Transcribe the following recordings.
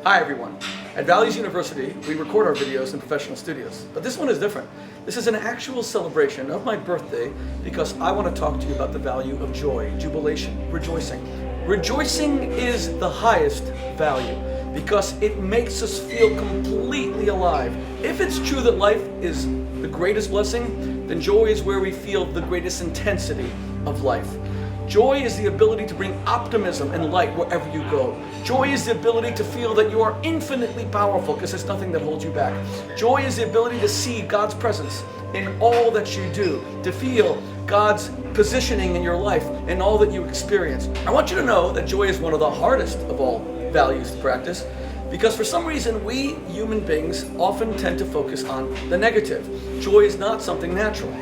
Hi everyone. At Values University, we record our videos in professional studios, but this one is different. This is an actual celebration of my birthday because I want to talk to you about the value of joy, jubilation, rejoicing. Rejoicing is the highest value because it makes us feel completely alive. If it's true that life is the greatest blessing, then joy is where we feel the greatest intensity of life. Joy is the ability to bring optimism and light wherever you go. Joy is the ability to feel that you are infinitely powerful because there's nothing that holds you back. Joy is the ability to see God's presence in all that you do, to feel God's positioning in your life in all that you experience. I want you to know that joy is one of the hardest of all values to practice because for some reason we human beings often tend to focus on the negative. Joy is not something natural.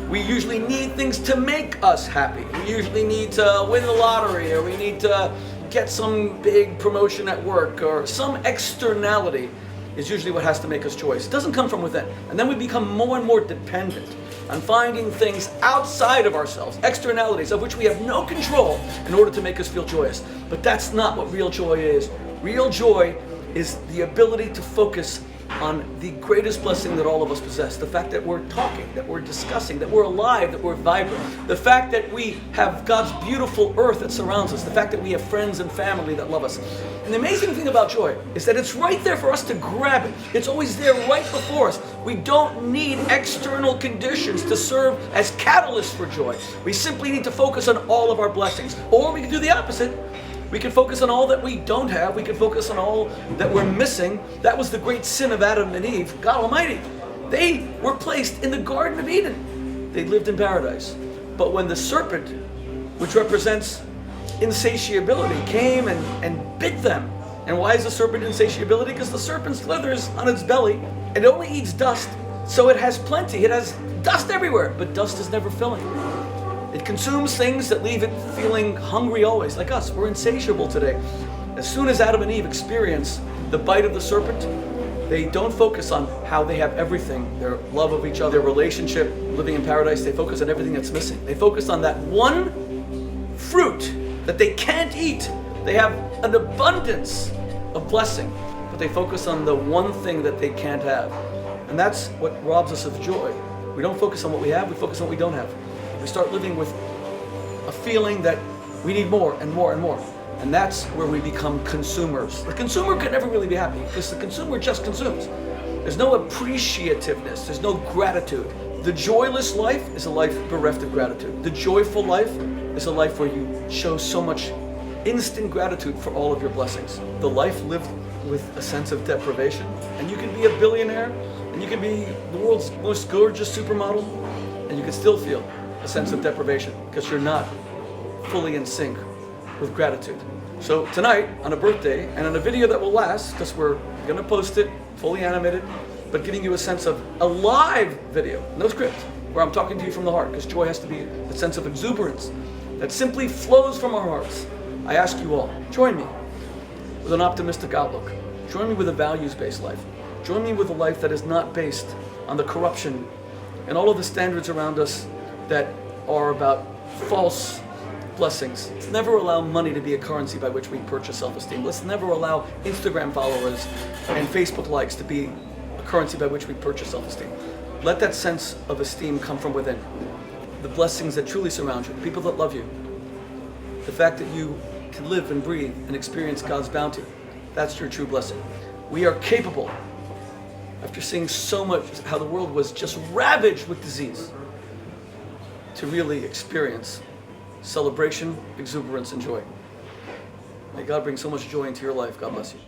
We usually need things to make us happy. We usually need to win the lottery, or we need to get some big promotion at work, or some externality is usually what has to make us joyous. It doesn't come from within. And then we become more and more dependent on finding things outside of ourselves, externalities of which we have no control in order to make us feel joyous. But that's not what real joy is. Real joy is the ability to focus on the greatest blessing that all of us possess. The fact that we're talking, that we're discussing, that we're alive, that we're vibrant. The fact that we have God's beautiful earth that surrounds us. The fact that we have friends and family that love us. And the amazing thing about joy is that it's right there for us to grab it. It's always there right before us. We don't need external conditions to serve as catalysts for joy. We simply need to focus on all of our blessings. Or we can do the opposite. We can focus on all that we don't have. We can focus on all that we're missing. That was the great sin of Adam and Eve. God Almighty. They were placed in the Garden of Eden. They lived in paradise. But when the serpent, which represents insatiability, came and bit them. And why is the serpent insatiability? Because the serpent slithers on its belly and only eats dust. So it has plenty. It has dust everywhere. But dust is never filling. It consumes things that leave it feeling hungry always, like us. We're insatiable today. As soon as Adam and Eve experience the bite of the serpent, they don't focus on how they have everything, their love of each other, their relationship, living in paradise. They focus on everything that's missing. They focus on that one fruit that they can't eat. They have an abundance of blessing, but they focus on the one thing that they can't have. And that's what robs us of joy. We don't focus on what we have, we focus on what we don't have. We start living with a feeling that we need more and more and more. And that's where we become consumers. The consumer can never really be happy because the consumer just consumes. There's no appreciativeness, there's no gratitude. The joyless life is a life bereft of gratitude. The joyful life is a life where you show so much instant gratitude for all of your blessings. The life lived with a sense of deprivation, and you can be a billionaire, and you can be the world's most gorgeous supermodel, and you can still feel a sense of deprivation because you're not fully in sync with gratitude. So tonight, on a birthday, and on a video that will last, because we're going to post it fully animated, but giving you a sense of a live video, no script, where I'm talking to you from the heart, because joy has to be a sense of exuberance that simply flows from our hearts. I ask you all, join me with an optimistic outlook. Join me with a values-based life. Join me with a life that is not based on the corruption and all of the standards around us that are about false blessings. Let's never allow money to be a currency by which we purchase self-esteem. Let's never allow Instagram followers and Facebook likes to be a currency by which we purchase self-esteem. Let that sense of esteem come from within. The blessings that truly surround you, the people that love you, the fact that you can live and breathe and experience God's bounty, that's your true blessing. We are capable, after seeing so much how the world was just ravaged with disease, to really experience celebration, exuberance, and joy. May God bring so much joy into your life. God bless you.